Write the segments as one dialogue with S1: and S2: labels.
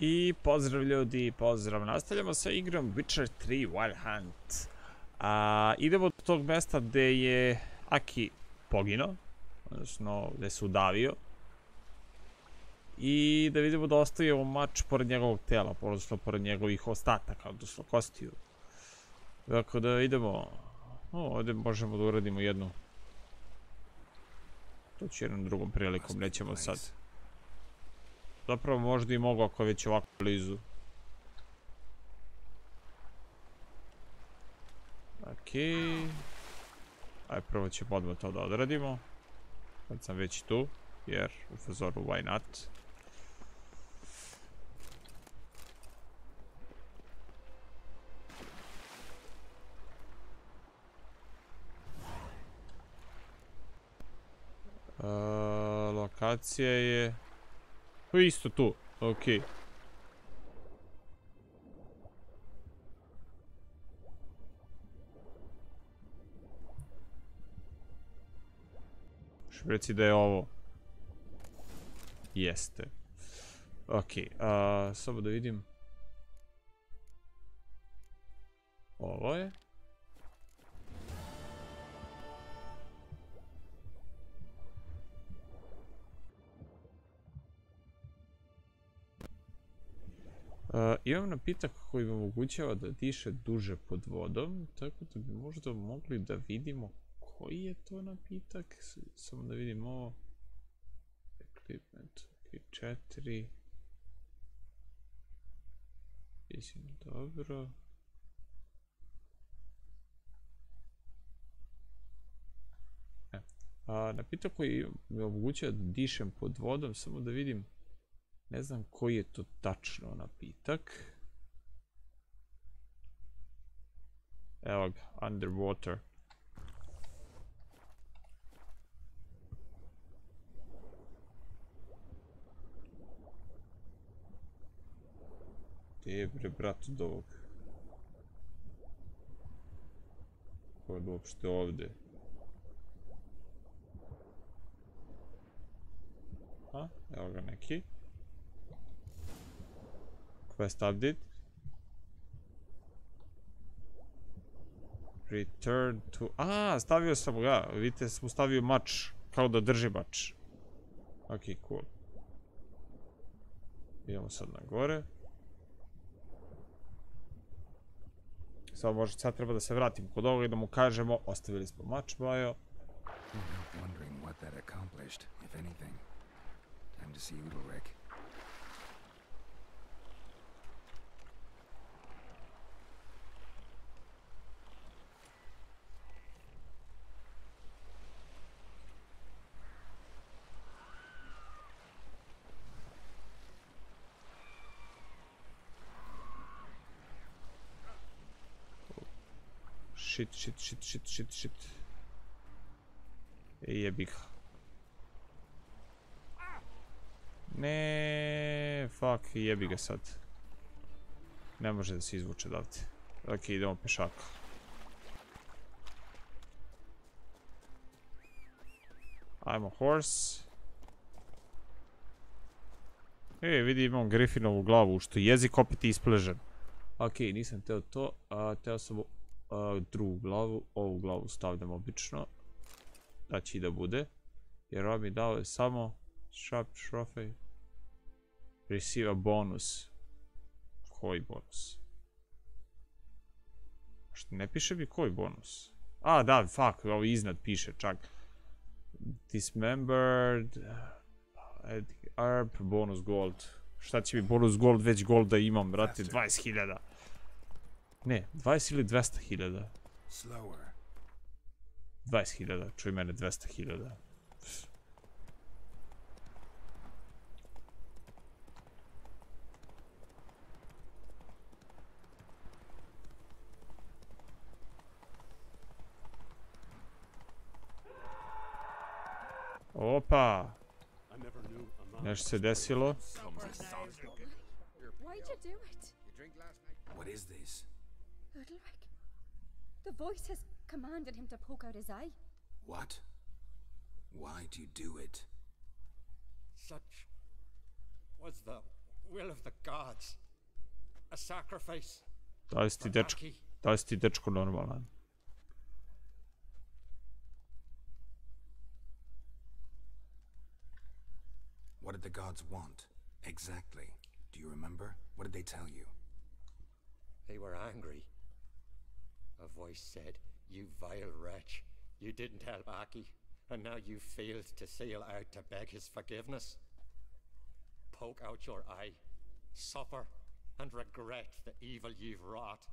S1: I pozdrav ljudi, pozdrav. Nastavljamo sa igrom Witcher 3 WildHunt. Idemo do tog mesta gde je Aki poginuo, odnosno gde se udavio. I da vidimo da ostavimo mač pored njegovog tela, odnosno pored njegovih ostataka, odnosno kostiju. Dakle da idemo, ovdje možemo da uradimo jednu. To ću jednom drugom prilikom, nećemo sad. Zapravo možda i mogu ako je već ovako blizu. Okej. Ajde, prvo ćemo odmah to da odradimo. Kad sam već tu, jer u fazoru why not. Lokacija je... isto tu, okej. Što reci da je ovo? Jeste. Okej, samo da vidim. Ovo je. Imam napitak koji mi omogućava da diše duže pod vodom, tako da bi možda mogli da vidimo koji je to napitak. Samo da vidim ovo. Equipment, ok, 4. Mislim, dobro. Napitak koji mi omogućava da dišem pod vodom, samo da vidim. Ne znam koji je to tačno napitak. Evo ga, underwater. Gdje je bre brat od ovog? Ko je uopšte ovdje? Evo ga neki. Quest update. Return to... stavio sam ga. Vidite, sam stavio mač. Kao da drži mač. Ok, cool. Idemo sad na gore. Sad treba da se vratim kod ovoga i da mu kažemo ostavili smo mač, Bajo. Shit. Jebih. Ne, fuck, jebi ga sad. Ne može da se izvuče odavde. Ok, idemo pešaka. Ajmo horse. Vidi, imam Griffinovu glavu, što je jezik opet ispležen. Ok, nisam teo to, teo sam drugu glavu, ovu glavu stavljam obično. Da će i da bude. Jer ovo mi dao je samo Sharp Trophy. Receive a bonus. Koji bonus? Što ne piše mi koji bonus? Da, fuck, ovo iznad piše čak. Dismembered. Arp, bonus gold. Šta će mi bonus gold, već golda imam, brate, 20.000. Ne, 20 ili 200.000. 20.000, čuj mene, 200.000. Opa! Nešto se desilo.
S2: The voice has commanded him to poke out his eye.
S3: What? Why do you do it?
S4: Such was the
S3: will of the gods. A sacrifice.
S1: Da li si ti dečko normalan?
S4: What did the gods want? Exactly. Do you remember? What did they tell you?
S3: They were angry. A voice said, "You vile wretch. You didn't help Aki, and now you failed to sail out to beg his forgiveness. Poke out your eye, suffer, and regret the evil you've wrought."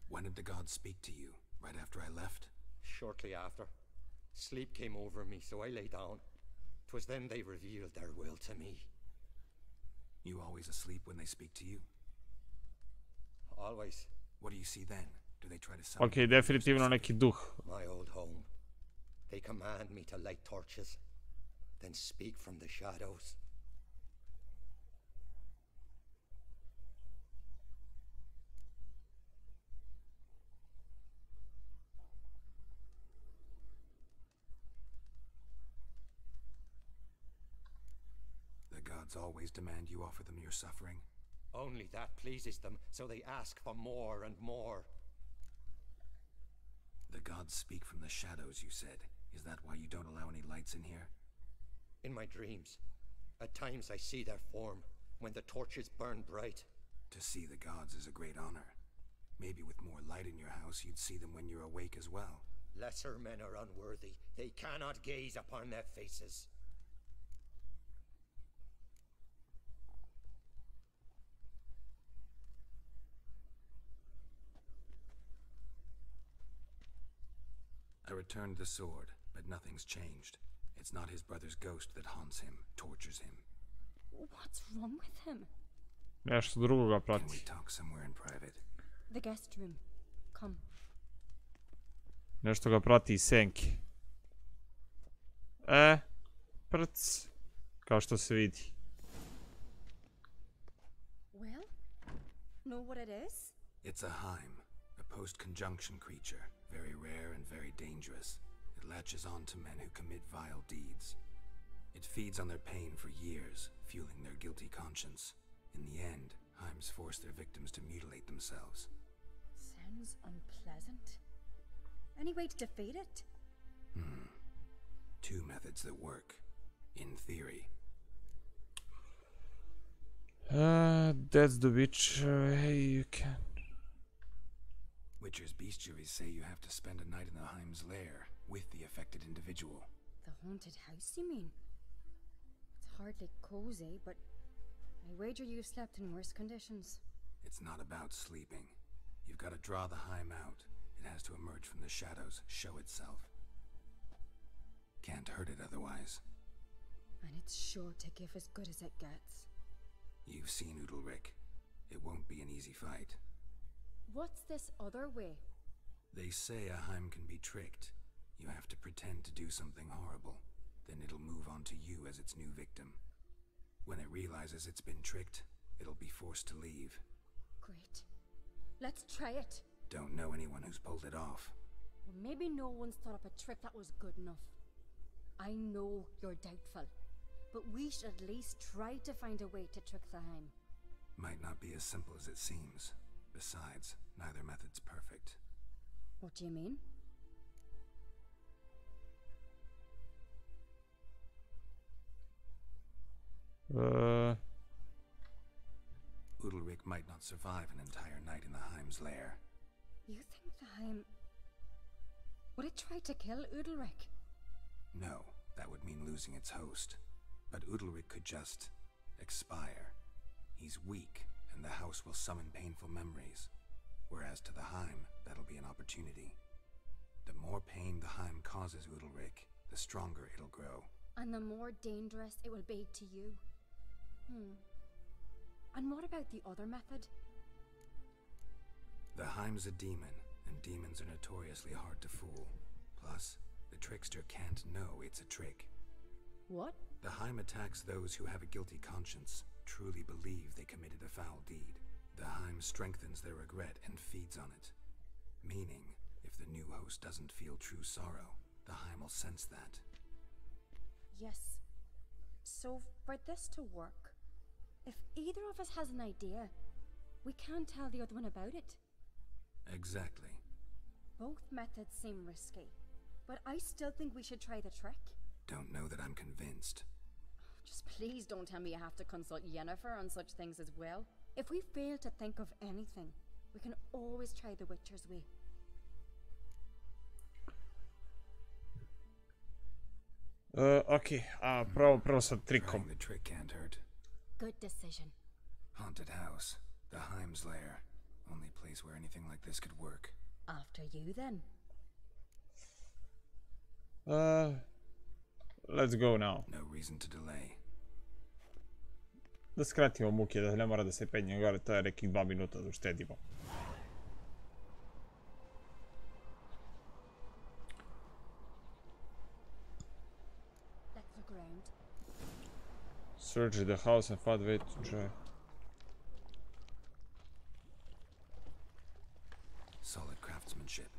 S4: When did the gods speak to you? Right after I left?
S3: Shortly after. Sleep came over me, so I lay down. 'Twas then they revealed their will to me.
S4: You always asleep when they speak to you?
S3: Always.
S4: What do you see then? Do they try to summon
S1: Ok, definitivno neki duh.
S3: My old home. They command me to light torches, then speak from the shadows.
S4: The gods always demand you offer them your suffering?
S3: Only that pleases them, so they ask for more and more.
S4: The gods speak from the shadows, you said. Is that why you don't allow any lights in here?
S3: In my dreams, at times I see their form, when the torches burn bright.
S4: To see the gods is a great honor. Maybe with more light in your house, you'd see them when you're awake as well.
S3: Lesser men are unworthy. They cannot gaze upon their faces.
S4: I returned the sword, but nothing's changed. It's not his brother's ghost that haunts him, tortures him.
S2: What's wrong with him?
S1: Nešto drugo ga
S4: Can we
S1: prati.
S4: talk somewhere in private?
S2: The guest room. Come.
S1: Nešto ga prati iz senki. Prc. Kao što se vidi.
S2: Well, know what it is?
S4: It's a Heim, a post-conjunction creature, very rare and very dangerous. It latches on to men who commit vile deeds. It feeds on their pain for years, fueling their guilty conscience. In the end, Heims force their victims to mutilate themselves.
S2: Sounds unpleasant. Any way to defeat it?
S4: Two methods that work, in theory.
S1: That's the witch. Hey, you can.
S4: Witcher's bestiaries say you have to spend a night in the Heim's lair with the affected individual.
S2: The haunted house, you mean? It's hardly cozy, but I wager you've slept in worse conditions.
S4: It's not about sleeping. You've got to draw the Heim out. It has to emerge from the shadows, show itself. Can't hurt it otherwise.
S2: And it's sure to give as good as it gets.
S4: You've seen Udalric. It won't be an easy fight.
S2: What's this other way?
S4: They say a Heim can be tricked. You have to pretend to do something horrible. Then it'll move on to you as its new victim. When it realizes it's been tricked, it'll be forced to leave.
S2: Great. Let's try it.
S4: Don't know anyone who's pulled it off.
S2: Well, maybe no one's thought up a trick that was good enough. I know you're doubtful, but we should at least try to find a way to trick the Heim.
S4: Might not be as simple as it seems. Besides, neither method's perfect.
S2: What do you mean?
S4: Udalric might not survive an entire night in the Heim's lair.
S2: You think the Heim... Would it try to kill Udalric?
S4: No, that would mean losing its host. But Udalric could just expire. He's weak, and the house will summon painful memories. Whereas to the Heim, that'll be an opportunity. The more pain the Heim causes Udalric, the stronger it'll grow.
S2: And the more dangerous it will be to you. And what about the other method?
S4: The Heim's a demon, and demons are notoriously hard to fool. Plus, the trickster can't know it's a trick.
S2: What?
S4: The Heim attacks those who have a guilty conscience, truly believe they committed a foul deed. The Heim strengthens their regret and feeds on it. Meaning, if the new host doesn't feel true sorrow, the Heim will sense that.
S2: Yes. So, for this to work, if either of us has an idea, we can't tell the other one about it.
S4: Exactly.
S2: Both methods seem risky, but I still think we should try the trick.
S4: Don't know that I'm convinced.
S2: Just please don't tell me you have to consult Yennefer on such things as well. If we fail to think of anything, we can always try the Witcher's way.
S1: Ok, prvo sa trikom.
S4: Trying the trick can't hurt.
S2: Good decision.
S4: Haunted house. The Heim's lair. Only place where anything like this could work.
S2: After you then.
S1: Let's go now.
S4: No reason to delay.
S1: Da skratimo muke, da ne mora da se penje gore, to je nekih 2 minuta da uštedimo.
S2: Let's look around.
S1: Search the house and find way to try.
S4: Solid craftsmanship.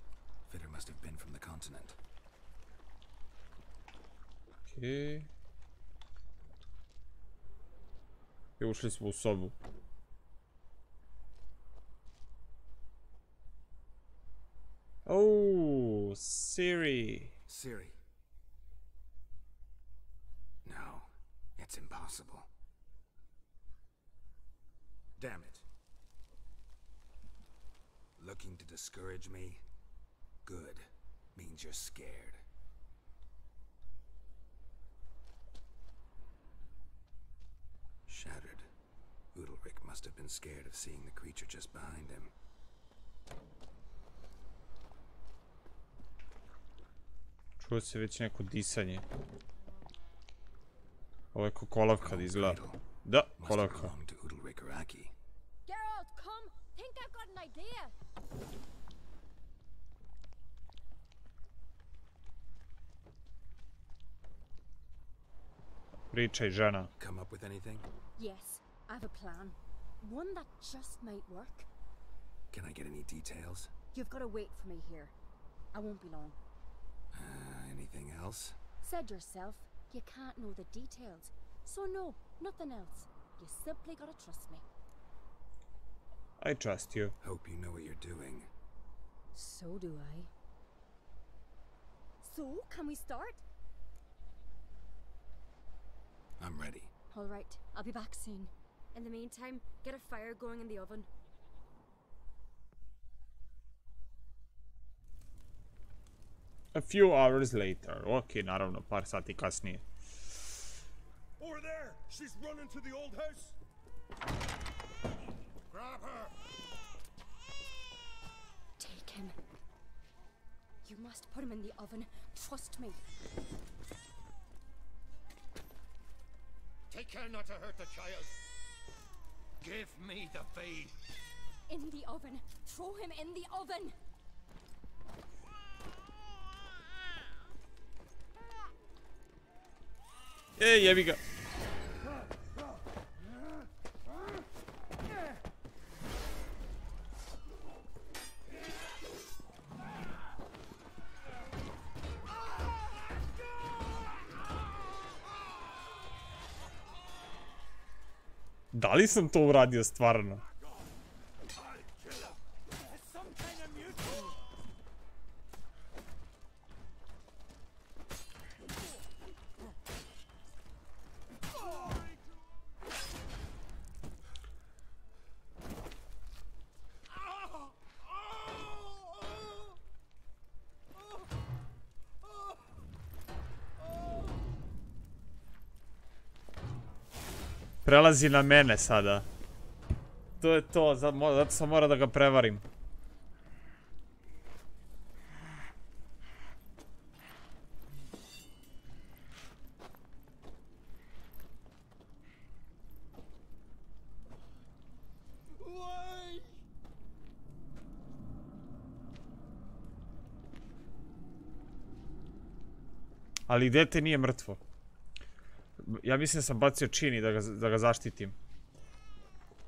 S4: Fitter must have been from the continent.
S1: Okay. I ušli smo u sobu. Oh, Siri.
S4: Siri. No, it's impossible. Damn it. Looking to discourage me? Good. Means you're scared. Shattered. Udalric must have been scared of seeing the creature just behind him.
S1: Čuo se već neko disanje. Ovo je ko kolavka da izgleda. Da, kolavka.
S2: Geralt, come! Think I've got an idea!
S1: Pričaj, žena.
S4: Come up with anything?
S2: Yes, I have a plan. One that just might work.
S4: Can I get any details?
S2: You've got to wait for me here. I won't be long.
S4: Anything else?
S2: Said yourself, you can't know the details. So no, nothing else. You simply gotta trust me.
S1: I trust you.
S4: Hope you know what you're doing.
S2: So do I. So, can we start?
S4: I'm ready.
S2: All right, I'll be back soon. In the meantime, get a fire going in the oven.
S1: A few hours later. Ok, naravno, par sati kasnije.
S5: Over there! She's running to the old house! Grab her!
S2: Take him. You must put him in the oven. Trust me.
S3: Take care not to hurt the child. Give me the bee.
S2: In the oven. Throw him in the oven.
S1: Ej, jebi ga. Da li sam to uradio stvarno? Prelazi na mene sada. To je to, zato sam morao da ga prevarim. Ali dete nije mrtvo. Ja mislim da sam bacio čini da ga zaštitim.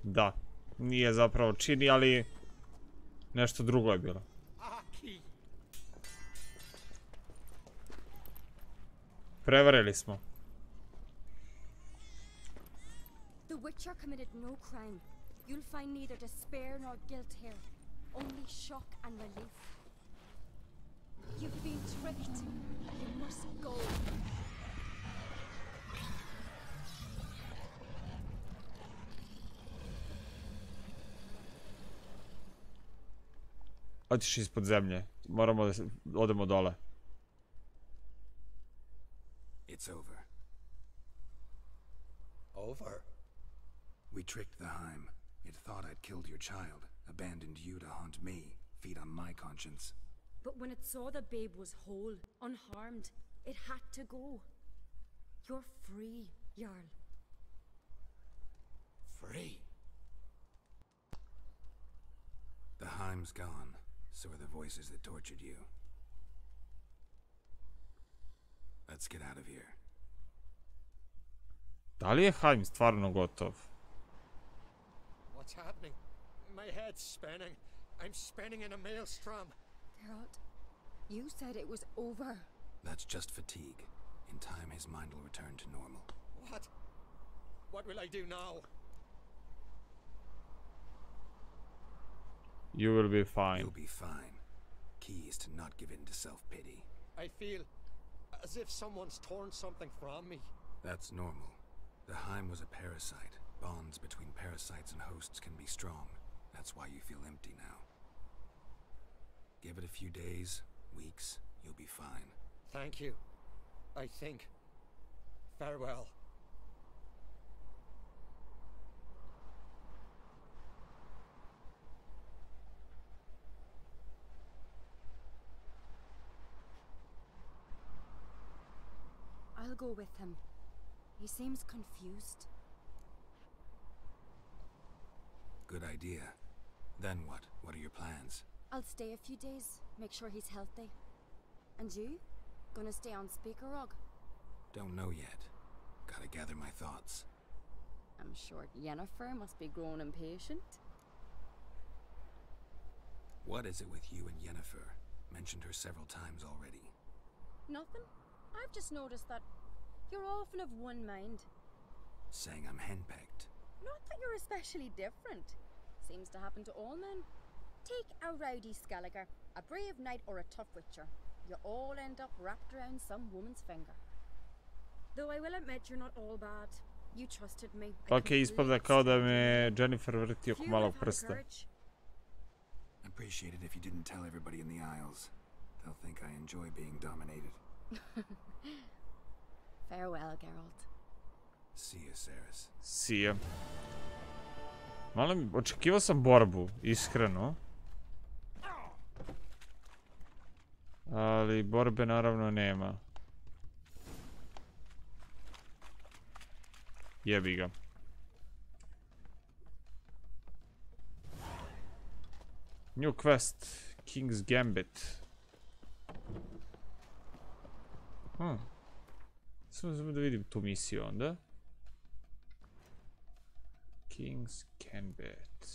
S1: Da. Nije zapravo čini, ali nešto drugo je bilo. Prevarili smo.
S2: Witcher committed no crime. You'll find neither despair nor guilt here, only shock and relief. You've been tricked. You must go.
S1: Otiš ispod zemlje. Moramo da odemo dole.
S4: It's over.
S3: Over?
S4: We tricked the Heim. It thought I'd killed your child, abandoned you to haunt me, feed on my conscience.
S2: But when it saw the babe was whole, unharmed, it had to go. You're free, Jarl.
S3: Free?
S4: The Heim's gone, so are the voices that tortured you. Let's get out of here.
S1: Da li je Heim stvarno gotov?
S3: What's happening? My head's spinning. I'm spinning in a maelstrom.
S2: Geralt, you said it was over.
S4: That's just fatigue. In time, his mind will return to normal.
S3: What? What will I do now?
S1: You will be fine.
S4: You'll be fine. Key is to not give in to self-pity.
S3: I feel as if someone's torn something from me.
S4: That's normal. The Heim was a parasite. Bonds between parasites and hosts can be strong. That's why you feel empty now. Give it a few days, weeks, you'll be fine.
S3: Thank you. I think. Farewell.
S2: I'll go with him. He seems confused.
S4: Good idea. Then what? What are your plans?
S2: I'll stay a few days, make sure he's healthy. And you? Gonna stay on Speaker Rog?
S4: Don't know yet. Gotta gather my thoughts.
S2: I'm sure Yennefer must be growing impatient.
S4: What is it with you and Yennefer? Mentioned her several times already.
S2: Nothing. I've just noticed that you're often of one mind.
S4: Saying I'm henpecked.
S2: Not that you're especially different. Seems to happen to all men. Take a rowdy Skelliger, a brave knight or a tough witcher. You all end up wrapped around some woman's finger. Though I will admit you're not all bad. You trusted me.
S1: Ok, ispada kao da me Jennifer vrti oko malog prsta.
S4: Appreciate it if you didn't tell everybody in the Isles. They'll think I enjoy being dominated.
S2: Farewell, Geralt.
S4: See you, Ceres.
S1: See ya. Malo mi, očekivao sam borbu, iskreno. Ali borbe naravno nema. Jebi ga. New quest, King's Gambit. Samo da vidim tu misiju onda. King's Gambit.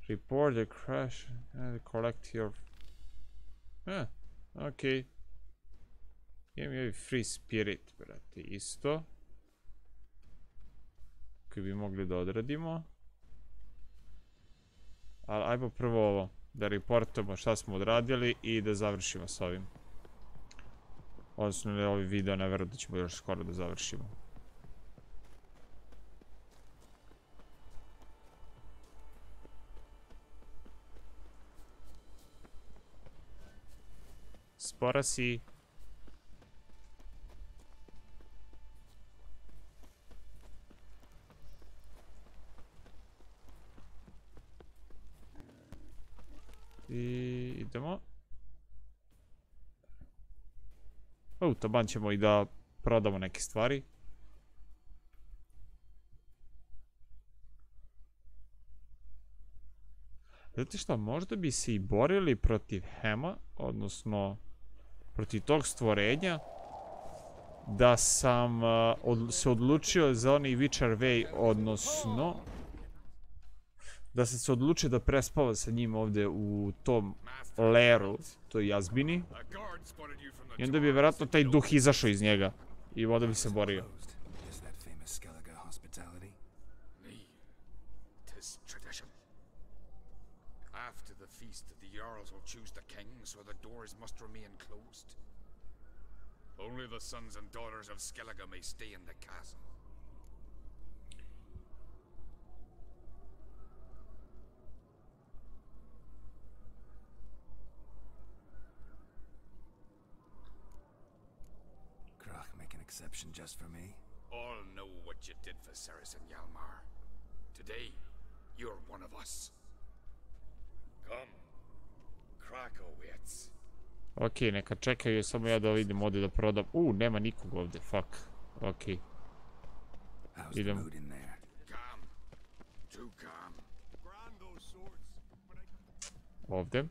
S1: Report the crash and collect your... ok. Imam i free spirit, brate, isto. Koji bi mogli da odradimo. Ali ajmo prvo ovo. Da reportujemo šta smo odradili i da završimo s ovim. Odnosno, ovaj video ne verujem da ćemo još skoro da završimo. Spora si. I idemo. Taman ćemo i da prodamo neke stvari. Znate šta, možda bi se i borili protiv Hema, odnosno protiv tog stvorenja, da sam se odlučio za onaj Witcher Way, odnosno da sam se odlučio da prespavam sa njim ovdje u tom leru, toj jazbini. I onda bi vjerojatno taj duh izašao iz njega i onda bi se borio.
S4: hospitality?
S6: Me. 'Tis tradition. After the feast, the Jarls will choose the king, so the doors must remain closed. Only the sons and daughters of Skellige may stay in the castle.
S4: Krach make an exception just for me?
S6: All know what you did for Ceres and Hjalmar. Today, you're one of us. Come. Krakowitz.
S1: Ok, neka čekaju, samo ja da vidim ovdje da prodam. Nema nikog ovdje, fuck. Ok. Idemo. Ovdje.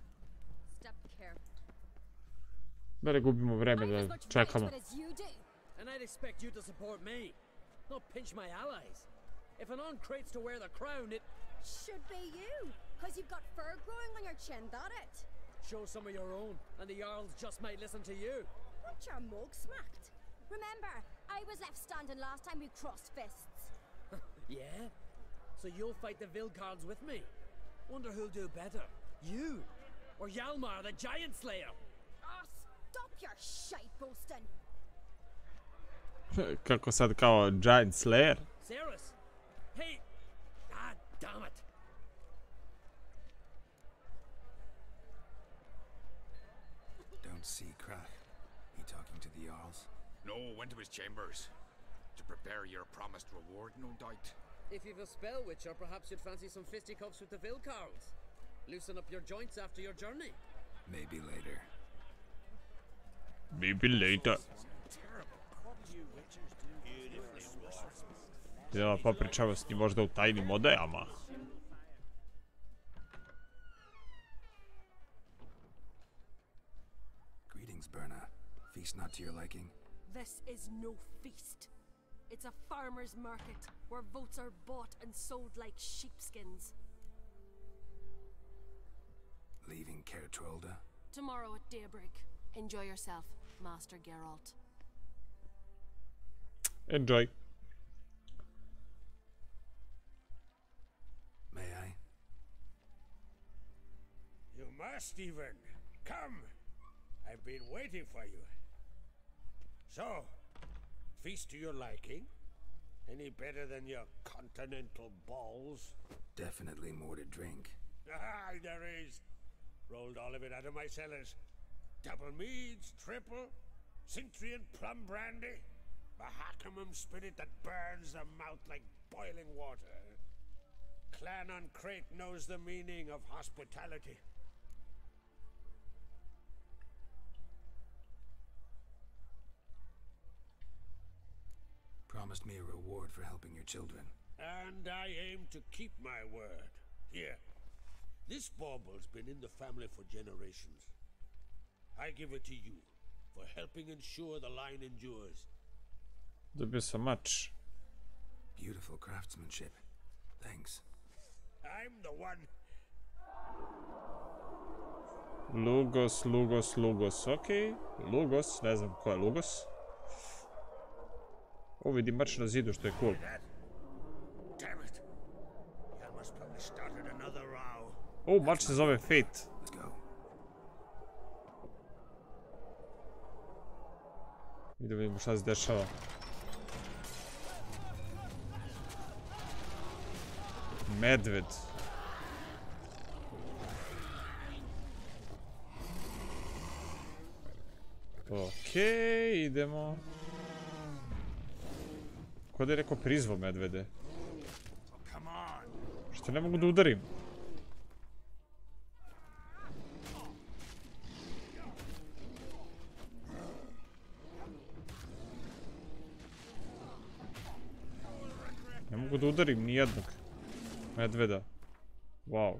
S1: Da ne gubimo vreme da čekamo.
S7: And I'd expect you to support me, not pinch my allies. If an on crates to wear the crown, it
S2: should be you, because you've got fur growing on your chin, that it?
S7: Show some of your own, and the Jarls just might listen to you.
S2: Want your mug smacked? Remember, I was left standing last time we crossed fists.
S7: Yeah? So you'll fight the Vilcards with me? Wonder who'll do better, you or Hjalmar the Giant Slayer?
S2: Oh, stop your shite boasting.
S1: Kako sad kao Giant Slayer?
S7: Ceres! Hey! Ah, damn it!
S4: Don't see Krach. He talking to the Jarls?
S6: No, went to his chambers. To prepare your promised reward, no doubt.
S7: If you've a spell witcher, perhaps you'd fancy some fisticuffs with the Vilcards. Loosen up your joints after your journey.
S4: Maybe later.
S1: Maybe later. Idemo pa pričamo s njim možda u tajnim odajama.
S4: Greetings, Berna. Feast not to your liking?
S8: This is no feast. It's a farmer's market where votes are bought and sold like sheepskins.
S4: Leaving Kertrolda?
S8: Tomorrow at daybreak. Enjoy yourself, Master Geralt.
S1: Enjoy.
S4: May I?
S5: You must even. Come. I've been waiting for you. So, feast to your liking? Any better than your continental balls?
S4: Definitely more to drink.
S5: Ah, there is. Rolled all of it out of my cellars. Double meads, triple, Cintrian plum brandy, Mahakimum spirit that burns the mouth like boiling water. Clan on Crate knows the meaning of hospitality.
S4: Promised me a reward for helping your children.
S5: And I aim to keep my word. Here. This bauble's been in the family for generations. I give it to you for helping ensure the line endures.
S1: Dobio sam mač.
S4: Beautiful craftsmanship. Thanks.
S5: I'm the one.
S1: Lugos, Lugos, Lugos, okej. Lugos, ne znam ko je Lugos. O, vidim mač na zidu, što je cool.
S5: Damn it. Hjalmar's probably started another row.
S1: O, mač se zove Fate.
S4: Let's go.
S1: Vidimo šta se dešava. Medved. Okej, idemo. Ko da je rekao prizvo medvede? Što ne mogu da udarim? Ne mogu da udarim nijednog medveda. Wow.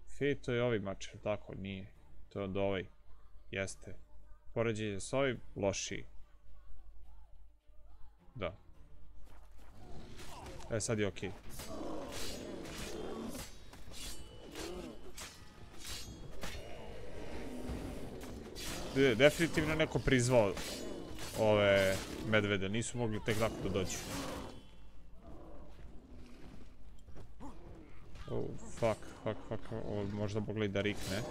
S1: Fate, to je ovaj mač, tako? Nije. To je od ovaj. Jeste. Poređenje s ovim, lošiji. Da. Sad je okej. Definitivno neko prizvao ove medvede, nisu mogli tek tako da dođu. Oh, fuck, ovo možda mogli da rikne.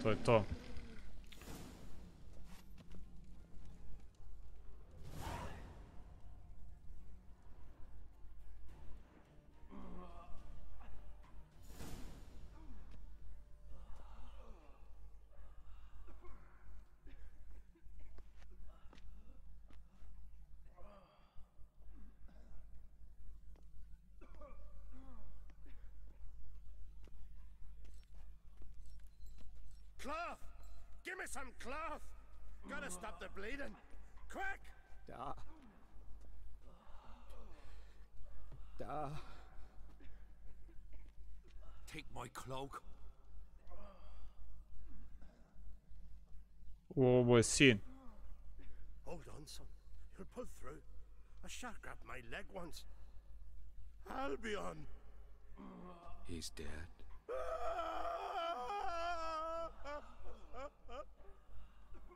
S1: To je to.
S5: Cloth! Give me some cloth! Gotta stop the bleeding! Quick! Take my cloak.
S1: Ovo je sin.
S5: Hold on, son. You'll pull through. A shark grabbed my leg once. Albion!
S6: He's dead.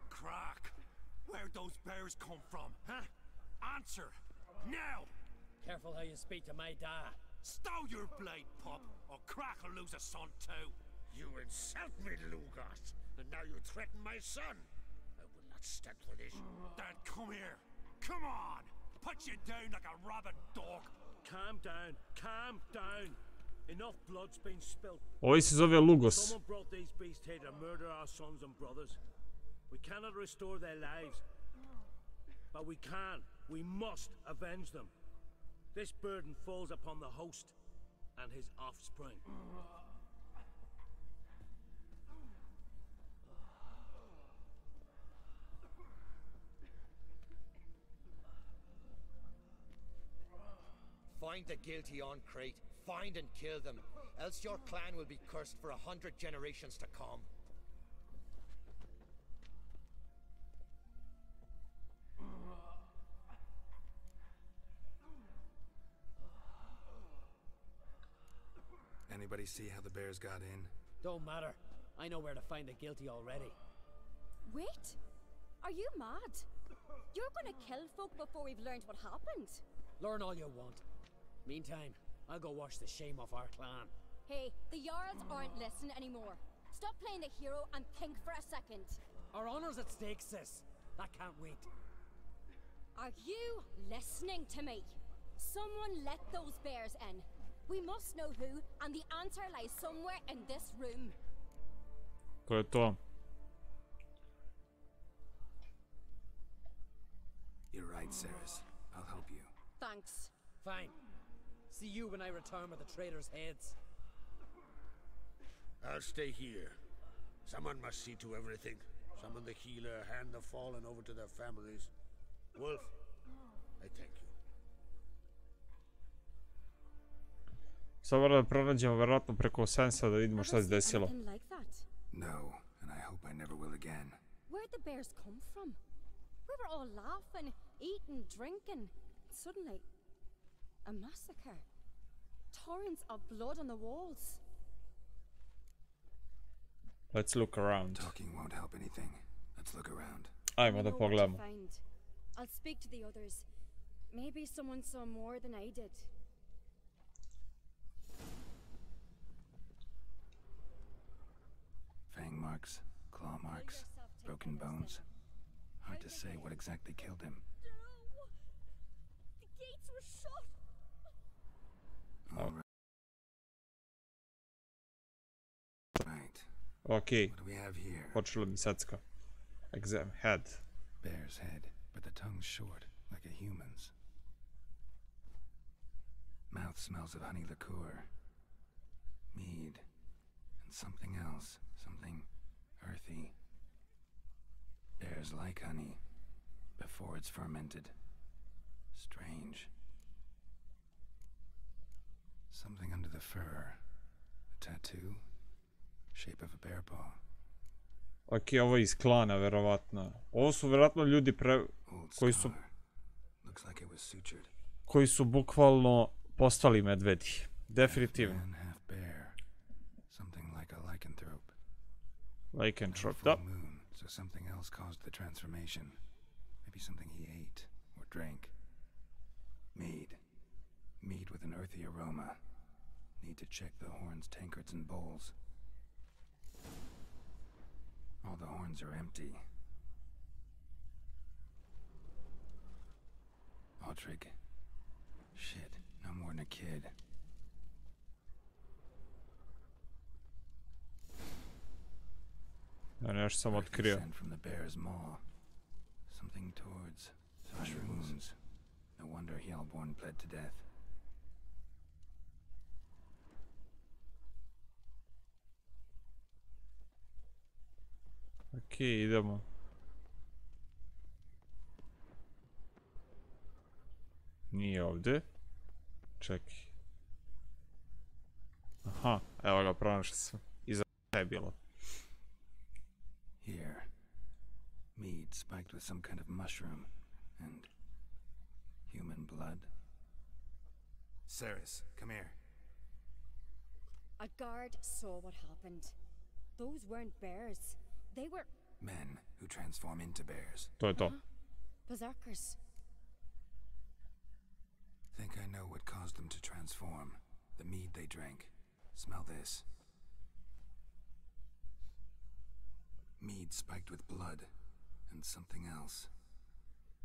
S5: Crack! Where'd those bears come from, huh? Answer! Now!
S7: Careful how you speak to my dad.
S5: Stow your blade, pup, or Crack will lose a son too. You insult me, Lugas, and now you threaten my son. I will not stand for this. Then come here. Come on! Put you down like a rabid dog.
S7: Calm down. Calm down. Enough blood's been spilled.
S1: Ovo se zove Lugos.
S7: Someone brought these beasts here to murder our sons and brothers. We cannot restore their lives. But we can. We must avenge them. This burden falls upon the host and his offspring.
S3: Find the guilty on Crete. Find and kill them, else your clan will be cursed for 100 generations to come.
S4: Anybody see how the bears got in?
S7: Don't matter. I know where to find the guilty already.
S2: Wait! Are you mad? You're gonna kill folk before we've learned what happened.
S7: Learn all you want. Meantime, I'll go wash the shame off our clan.
S2: Hey, the Jarls aren't listening anymore. Stop playing the hero and think for a second.
S7: Our honor's at stake, sis. That can't wait.
S2: Are you listening to me? Someone let those bears in. We must know who, and the answer lies somewhere in this room.
S1: To je to.
S4: You're right, Ceres. I'll help you.
S2: Thanks.
S7: Fine. See you when I return with the traitors' heads.
S5: I'll stay here. Someone must see to everything. Summon the healer, hand the fallen over to their families. Wolf, I thank you.
S1: Sad moramo da pronađemo verovatno preko sensa da vidimo šta se desilo.
S2: Like that?
S4: No, and I hope I never will again.
S2: Where'd the bears come from? We were all laughing, eating, drinking. Suddenly, a massacre. Torrents of blood on the walls.
S1: Let's look around.
S4: Talking won't help anything. Let's look around.
S1: Ajmo da pogledamo.
S2: I'll speak to the others. Maybe someone saw more than I did.
S4: Fang marks, claw marks, broken bones. Hard to say what exactly killed him.
S2: No! The gates were shut!
S4: All right.
S1: Okay.
S4: What do we have here?
S1: Počelo mi secka. Exam head.
S4: Bear's head, but the tongue's short, like a human's. Mouth smells of honey liqueur, mead, and something else, something earthy. Bears like honey before it's fermented. Strange. Something under the fur. A tattoo. Shape of a bear paw.
S1: Ok, ovo je iz klana, verovatno. Ovo su verovatno ljudi koji su bukvalno postali medvedi. Definitivno. Lycantrop,
S4: Full
S1: da.
S4: moon, so something else caused the transformation. Maybe something he ate or drank. Mead. Mead with an earthy aroma. Need to check the horns, tankards, and bowls. All the horns are empty. Aldrich. Shit, no more than a kid.
S1: Ja, nešto sam otkrio.
S4: Scent from the bear's maw. Something towards mushrooms. No wonder Hellborn bled to death.
S1: Okej, idemo. Nije ovdje. Čekaj. Aha, evo ga, pronašao sam. Iza je bilo.
S4: Here. Mead spiked with some kind of mushroom. And human blood. Ceres, come here.
S2: A guard saw what happened. Those weren't bears. They were
S4: Men who transform into bears.
S1: To je to.
S2: berserkers.
S4: Think I know what caused them to transform. The mead they drank. Smell this. Mead spiked with blood. And something else.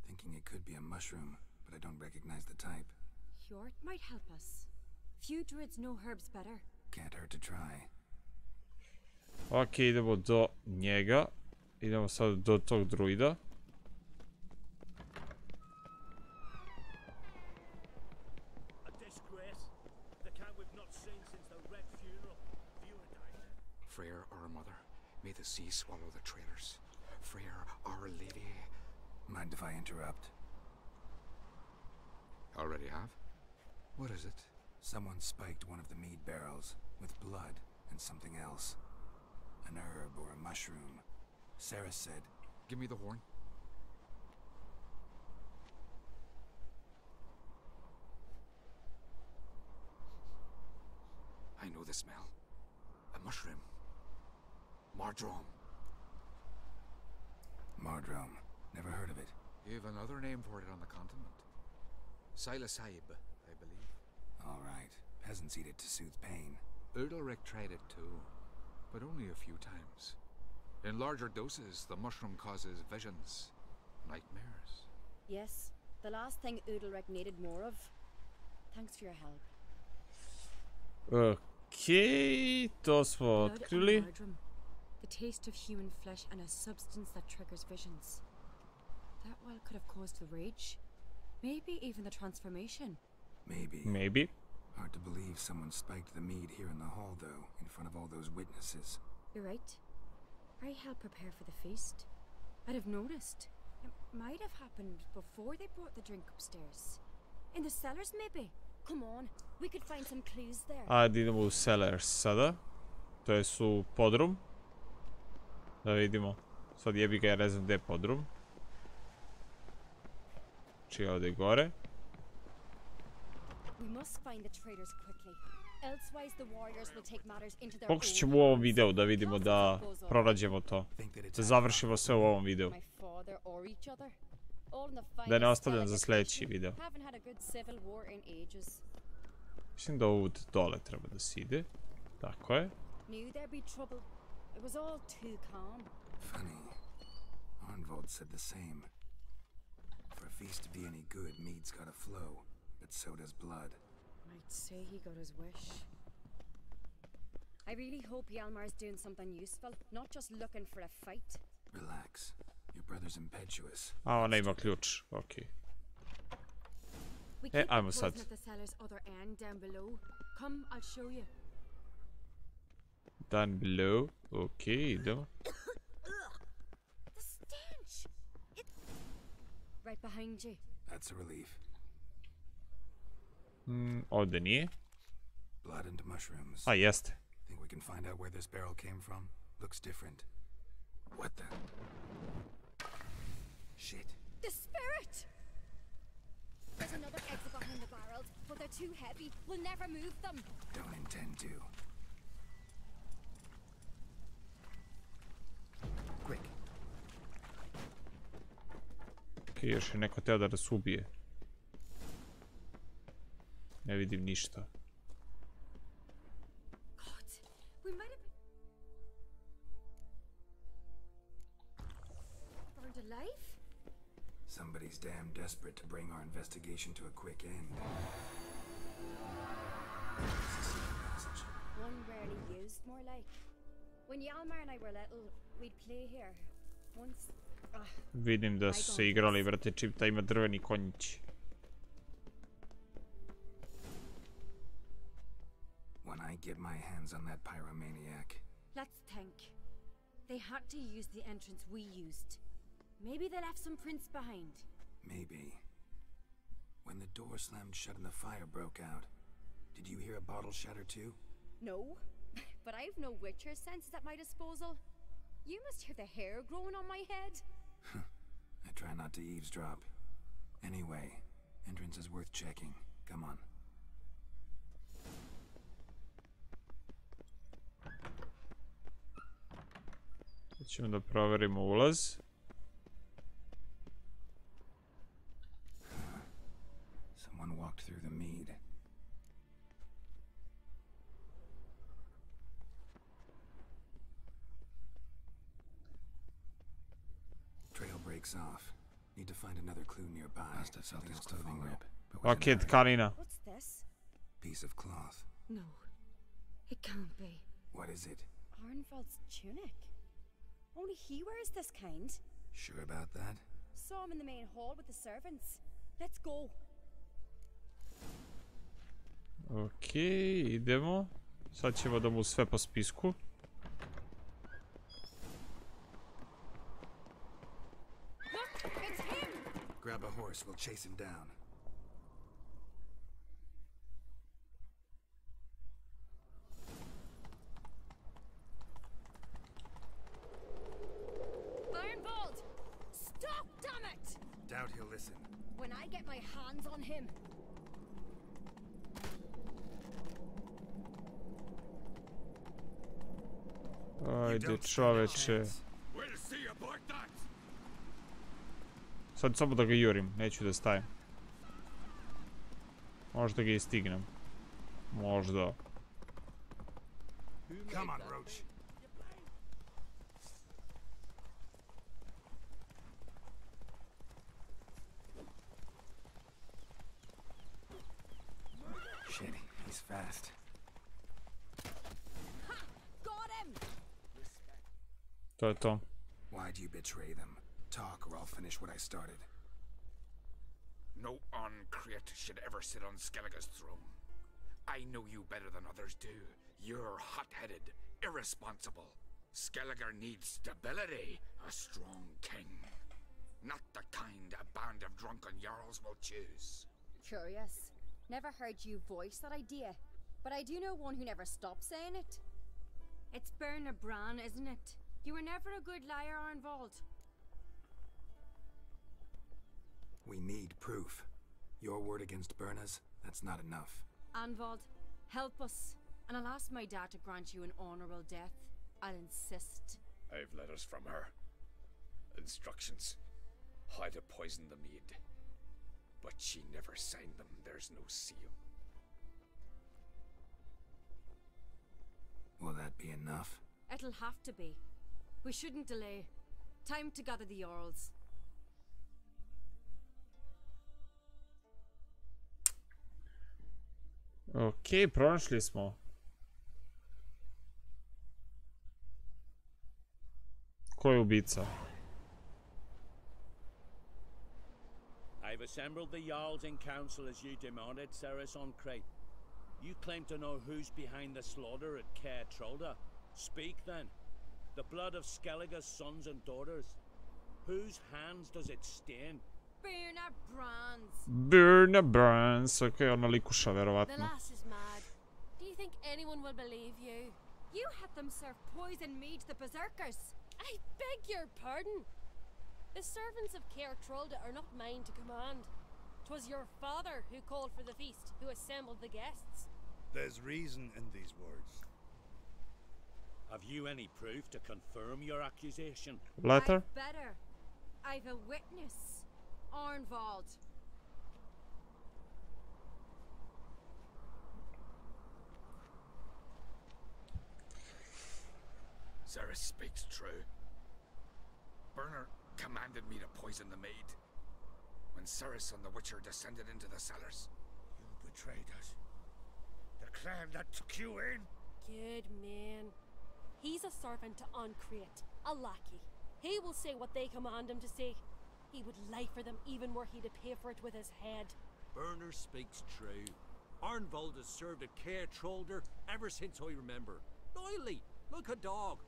S4: Thinking it could be a mushroom, but I don't recognize the type.
S8: Hjort might help us. Few druids know herbs better.
S4: Can't hurt to try.
S1: Ok, idemo do njega. Idemo sad do tog druida.
S7: A disgrace. The cat we've not seen since the Red funeral. Viewer died.
S6: Freyr, our mother, may the sea swallow the traitors. Freyr, our lady.
S4: Mind if I interrupt?
S6: Already have? What is it?
S4: Someone spiked one of the mead barrels with blood and something else. An herb or a mushroom. Sarah said,
S6: Give me the horn. I know the smell. A mushroom. Mardrome.
S4: Mardrome. Never heard of it.
S6: You've another name for it on the continent. Psilocybe, I believe.
S4: All right. Peasants eat it to soothe pain.
S6: Udalric tried it too, but only a few times. In larger doses, the mushroom causes visions, nightmares.
S2: Yes, the last thing Udalric needed more of. Thanks for your help.
S1: Okej, to smo
S8: Blood
S1: otkrili.
S8: and mardrum. The taste of human flesh and a substance that triggers visions. That well could have caused the rage. Maybe even the transformation.
S4: Maybe.
S1: Maybe.
S4: Hard to believe someone spiked the mead here in the hall, though, in front of all those witnesses.
S8: You're right. I helped prepare for the feast. I'd have noticed. It might have happened before they brought the drink upstairs. In the cellars, maybe.
S2: Come on, we could find some clues there.
S1: Ajde idemo u cellars sada. To je su podrum. Da vidimo. Sad jebi ga, ja ne znam gdje je podrum. Či ovdje gore.
S2: We must find the traitors quickly. Elsewise the warriors will take matters into their
S1: Pokušat
S2: own
S1: ćemo u ovom
S2: hands.
S1: videu da vidimo da pronađemo to. Da završimo sve u ovom videu.
S2: My father or each other. All in the finest
S1: Da ne ostavljam za
S2: delicate
S1: sljedeći
S2: kitchen.
S1: video.
S2: Haven't had a good civil war in ages.
S1: Mislim da ovdje dole treba da se ide. Tako je.
S2: Knew there'd be trouble. It was all too calm.
S4: Funny. Arnvold said the same. For a feast to be any good, mead's gotta flow, but so does blood.
S8: Might say he got his wish.
S2: I really hope Hjalmar's doing something useful, not just looking for a fight.
S4: Relax. Your brother's impetuous.
S1: A ona ima ključ. Okej.
S8: We
S1: Hey,
S8: keep
S1: I'm
S8: the
S1: sad.
S8: poison at the cellar's other end down below. Come, I'll show you.
S1: Down below. Okej, idemo.
S2: The stench! Right behind you.
S4: That's a relief.
S1: Ovdje nije.
S4: Blood and mushrooms.
S1: A, jeste.
S4: Think we can find out where this barrel came from? Looks different. What the? Shit.
S2: The spirit! There's another exit behind the barrels, but they're too heavy. We'll never move them.
S4: Don't intend to.
S1: Ok, još je neko teo da nas ubije. Ne vidim ništa.
S8: We might have burned alive?
S4: Somebody's damn desperate to bring our investigation to a quick end.
S2: One rarely used, more like. When Yalmar and I were little, we'd play here. Once...
S1: Vidim da su se igrali vrtećim, da ima drveni konjići.
S4: When I get my hands on that pyromaniac.
S8: Let's think. They had to use the entrance we used. Maybe they left some prints behind.
S4: Maybe. When the door slammed shut and the fire broke out, did you hear a bottle shatter too?
S2: No, but I've no witcher senses at my disposal. You must hear the hair growing on my head.
S4: I try not to eavesdrop. Anyway, entrance is worth checking. Come on.
S1: Ćemo da proverimo ulaz.
S4: Someone walked through the mead. Trail breaks off. Need to find another clue nearby. Must have felt his clothing rip.
S1: Ok, tkanina.
S2: What's this?
S4: Piece of cloth.
S8: No, it can't be.
S4: What is it?
S2: Arnvald's tunic. Only he wears this kind.
S4: Sure about that?
S2: Saw him in the main hall with the servants. Let's go.
S1: Ok, idemo. Sad ćemo da mu sve po spisku.
S2: Look, it's him!
S4: Grab a horse, we'll chase him down.
S2: Arnvald! Stop, damn it!
S4: Doubt he'll listen.
S2: When I get my hands on him.
S1: Ajde, čoveče. Sad samo da ga jurim, neću da stajem. Možda ga i stignem. Možda.
S4: Come on, Roach. Shit, he's fast.
S2: Ha! Got him!
S1: To je to.
S4: Why'd you betray them? Talk or I'll finish what I started.
S6: No uncreate should ever sit on Skellige's throne. I know you better than others do. You're hot-headed, irresponsible. Skellige needs stability, a strong king. Not the kind a band of drunken jarls will choose.
S2: Curious. Never heard you voice that idea. But I do know one who never stops saying it.
S8: It's Bernard Bran, isn't it? You were never a good liar, Arnvald.
S4: We need proof. Your word against Berna's, that's not enough.
S8: Arnvald, help us. And I'll ask my dad to grant you an honorable death. I'll insist.
S6: I've letters from her. Instructions. How to poison the mead. But she never signed them. There's no seal.
S4: Will that be enough?
S8: It'll have to be. We shouldn't delay. Time to gather the Jarls.
S1: Ok, pronašli smo. Ko je ubica?
S7: I've assembled the Jarls in council as you demanded, Ceres on Crate. You claim to know who's behind the slaughter at Caer Trolda. Speak then. The blood of Skellige's sons and daughters. Whose hands does it stain?
S8: Bernard Bran's.
S1: Bernard Bran's. Ok, ona likuša,
S9: The
S1: verovatno.
S9: lass is mad. Do you think anyone will believe you?
S8: You had them serve poison mead to the berserkers.
S9: I beg your pardon. The servants of Caer Trolda are not mine to command. 'Twas your father who called for the feast, who assembled the guests.
S5: There's reason in these words.
S7: Have you any proof to confirm your accusation?
S1: Letter?
S8: I've better. I've a witness.
S2: Arnvald.
S6: Ceres speaks true. Burner commanded me to poison the maid. When Ceres and the Witcher descended into the cellars.
S5: You betrayed us. The clan that took you in.
S9: Good man. He's a servant to Ancrate, a lackey. He will say what they command him to say. He would lie for them even were he to pay for it with his head.
S10: Burner speaks true. Arnvald has served a care trollder ever since I remember. Loyally, like a dog.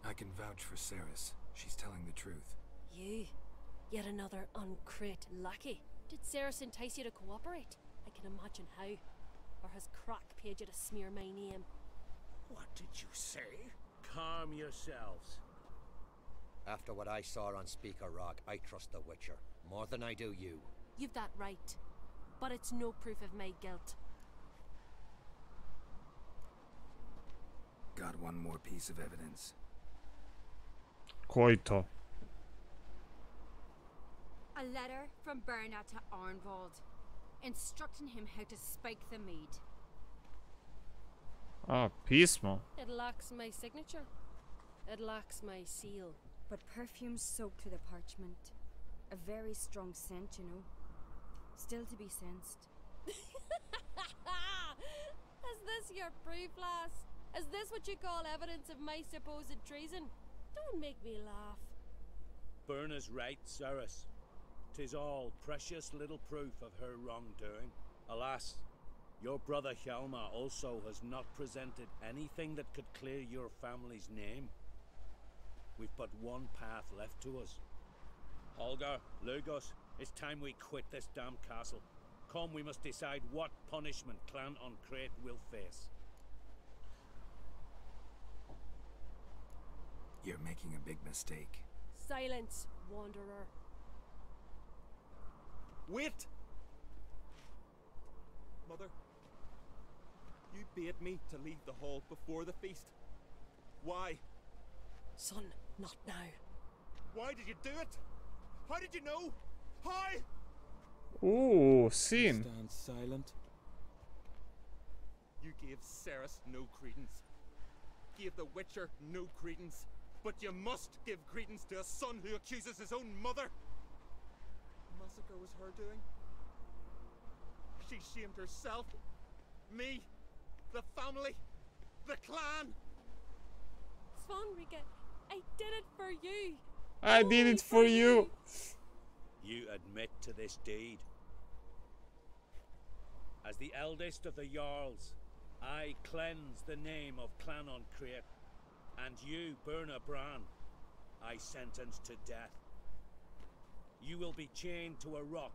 S4: I can vouch for Ceres. She's telling the truth.
S9: You? Yet another Ancrate lackey? Did Ceres entice you to cooperate? I can imagine how. Or has Crack paid you to smear my name?
S5: What did you say?
S7: Calm yourselves.
S3: After what I saw on Speaker Rock, I trust the Witcher more than I do you.
S9: You've that right. But it's no proof of my guilt.
S4: Got one more piece of evidence.
S1: Koji to?
S8: A letter from Berna to Arnvald, instructing him how to spike the mead.
S1: A, pismo.
S9: It lacks my signature. It lacks my seal.
S8: But perfume soaked through the parchment. A very strong scent, you know. Still to be sensed.
S9: Is this your proof, lass? Is this what you call evidence of my supposed treason? Don't make me laugh.
S7: Berna's right, Ceres. 'Tis all precious little proof of her wrongdoing. Alas, your brother Hjalmar also has not presented anything that could clear your family's name. We've but one path left to us. Holger, Lugos, it's time we quit this damn castle. Come, we must decide what punishment Clan Ancrate will face.
S4: You're making a big mistake.
S9: Silence, wanderer.
S11: Wait! Mother, you bade me to leave the hall before the feast. Why?
S9: Son, not now.
S11: Why did you do it? How did you know? How?
S1: Ooh, scene.
S11: Stand silent. You gave Ceres no credence. Gave the Witcher no credence. But you must give credence to a son who accuses his own mother. Massacre was her doing. She shamed herself, me, the family, the clan.
S9: Svanrika, I did it for you.
S1: I did it for you.
S7: You admit to this deed. As the eldest of the Jarls, I cleanse the name of Clan Ancrate, and you, Berna Bran, I sentence to death. You will be chained to a rock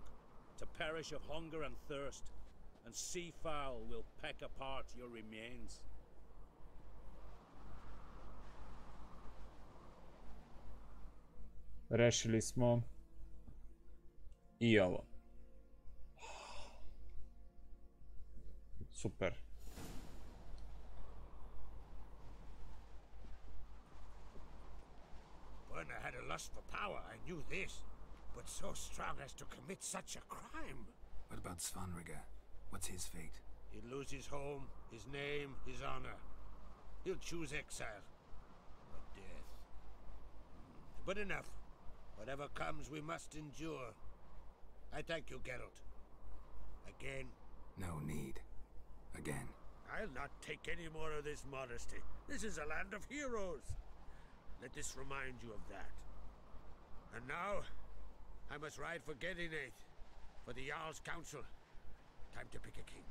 S7: to perish of hunger and thirst, and sea fowl will peck apart your remains.
S1: Rešili smo i ovo. Super.
S5: Berna had a lust for power, I knew this. But so strong as to commit such a crime.
S4: What about Svanrika? What's his fate?
S5: He'll lose his home, his name, his honor. He'll choose exile. Or death. But enough. Whatever comes, we must endure. I thank you, Geralt. Again.
S4: No need. Again.
S5: I'll not take any more of this modesty. This is a land of heroes. Let this remind you of that. And now, I must ride for Gedinate, for the Jarl's Council. Time to pick a king.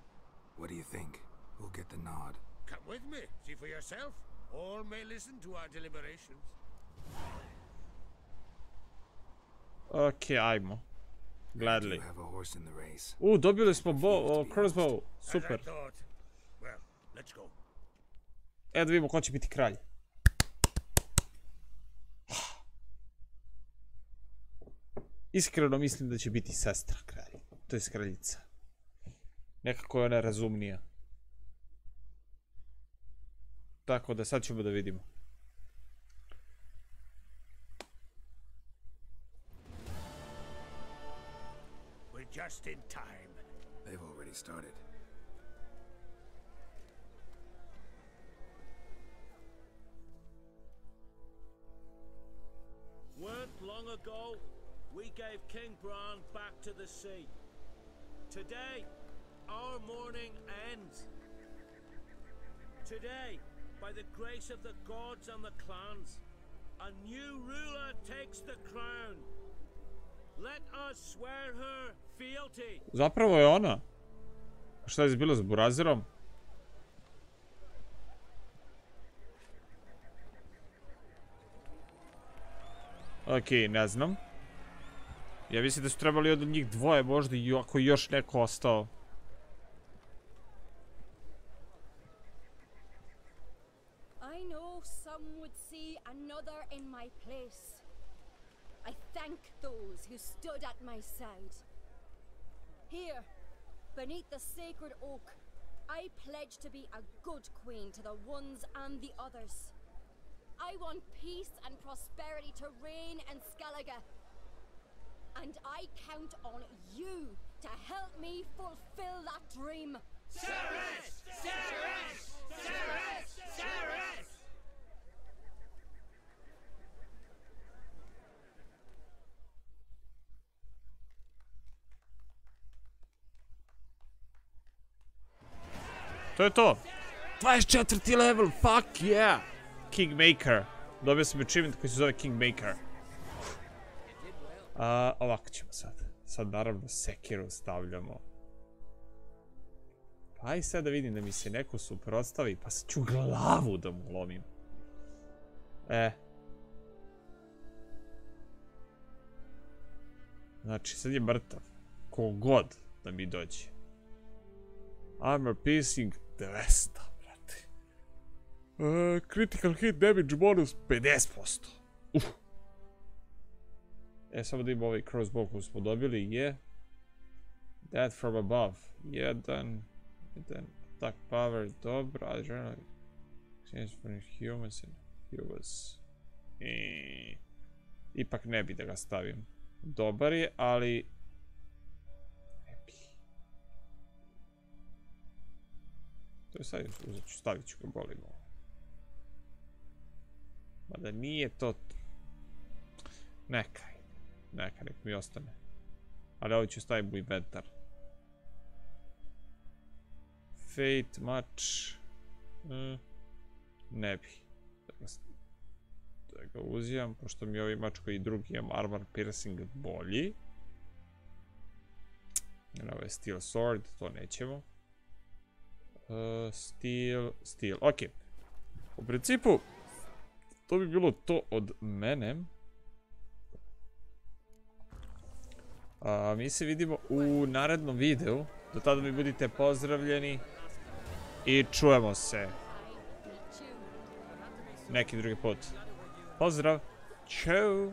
S4: What do you think? Who'll get the nod?
S5: Come with me, see for yourself. All may listen to our deliberations.
S1: Ok, ajmo. Gladly.
S4: You have a horse in the race.
S1: Dobili smo crossbow. Super.
S5: As I thought. Well, let's go.
S1: Evo da vidimo ko će biti kralj. Iskreno mislim da će biti sestra kralja. To je kraljica. Nekako je ona razumnija. Tako da sad ćemo da vidimo.
S5: We're just in time.
S4: They've already started.
S7: Weren't long ago, we gave King Bran back to the sea. Today, our mourning ends. Today, by the grace of the gods and the clans, a new ruler takes the crown. Let us swear her fealty.
S1: Zapravo je ona. Šta je bilo s Burazirom? Okej, ne znam. Ja mislim da su trebali od njih dvoje možda i ako još neko ostao.
S2: I know some would see another in my place. I thank those who stood at my side. Here, beneath the sacred oak, I pledge to be a good queen to the ones and the others. I want peace and prosperity to reign in Skellige. And I count on you to help me fulfill that dream.
S5: Ceres! Ceres! Ceres! Ceres!
S1: To je to. 24. level, fuck yeah! Kingmaker. Dobio sam achievement koji se zove Kingmaker. Ovako ćemo sad. Sad naravno Sekiru stavljamo. Pa aj sad da vidim da mi se neko suprotstavi, pa sad ću glavu da mu lomim. Znači, sad je mrtav. Kogod da mi dođe. Armor piercing 200, brate. Critical hit damage bonus 50%. Samo da imamo ovaj crossbow koji smo dobili je Death from above. Jedan attack power, dobro, adrenaline exchange for humans and humans. Ipak ne bi da ga stavim. Dobar je, ali ne bi. To je sad uzet ću, stavit ću ga, bolimo. Mada nije to. Neka nek mi ostane. Ali ovo ću staviti u inventar. Fate, match. Ne bi. Da ga uzimam, pošto mi ovaj mač koji drugi imam armor piercing bolji. Ovo je steel sword, to nećemo. Steel, ok. U principu, to bi bilo to od mene. Mi se vidimo u narednom videu. Do tada mi budite pozdravljeni. I čujemo se neki drugi put. Pozdrav! Ćao!